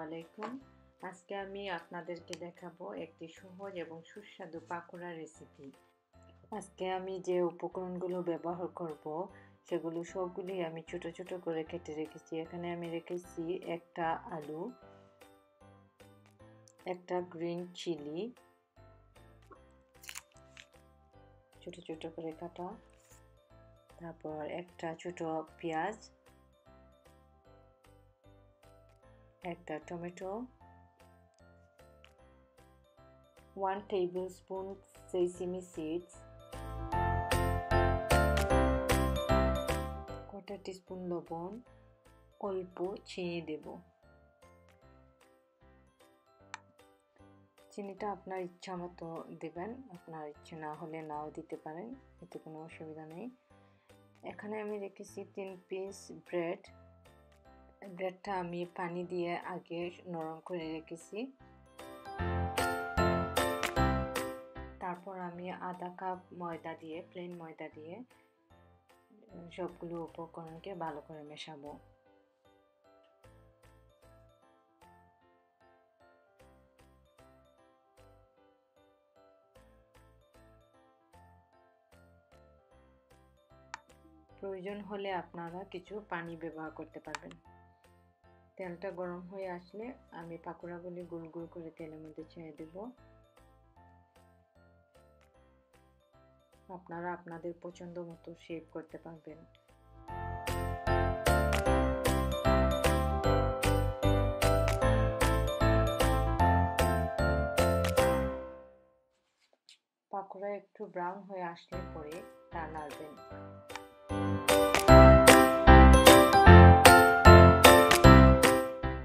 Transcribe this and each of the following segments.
আলাইকুম। আজকে আমি আপনাদেরকে দেখাবো একটি সহজ এবং সুস্বাদু পাকোড়া রেসিপি। আজকে আমি যে উপকরণগুলো ব্যবহার করব সেগুলো সবগুলি আমি ছোট ছোট করে কেটে রেখেছি। এখানে আমি রেখেছি একটা আলু, একটা গ্রিন চিলি ছোট ছোট করে কাটা, তারপর একটা ছোট পেঁয়াজ, একটা tomato, 1 tablespoon sesame seeds, quarter teaspoon লবণ, অল্প চিনি দেব। চিনিটা আপনার ইচ্ছা মতো দেবেন, আপনার ইচ্ছে না হলে নাও দিতে পারেন, এতে কোনো অসুবিধা নেই। এখানে আমি রেখেছি 3 পিস ব্রেড। ব্রেডটা আমি পানি দিয়ে আগে নরম করে রেখেছি। তারপর আমি আধা কাপ ময়দা দিয়ে, প্লেন ময়দা দিয়ে সবগুলো উপকরণকে ভালো করে মেশাবো। প্রয়োজন হলে আপনারা কিছু পানি ব্যবহার করতে পারবেন। তেলটা গরম হয়ে আসলে আমি পাকোড়াগুলি গোল গোল করে তেলের মধ্যে ছেড়ে দেব। আপনারা আপনাদের পছন্দ মতো শেপ করতে পারবেন। পাকোড়া একটু ব্রাউন হয়ে আসলে পরে তা নাড়বেন।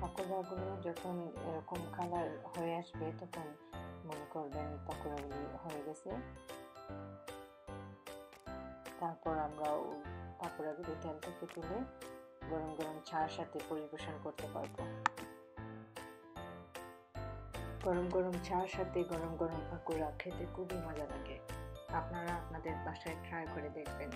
পাকোড়াগুলো যখন এরকম কালার হয়ে আসবে তখন মনে করবেন পাকোড়াগুলি হয়ে গেছে। তারপর আমরা পাকোড়াগুলি তেল থেকে তুলে গরম গরম চার সাথে পরিবেশন করতে পারবো। গরম গরম চার সাথে গরম গরম পাকোড়া খেতে খুবই মজা লাগে। আপনারা আপনাদের বাসায় ট্রাই করে দেখবেন।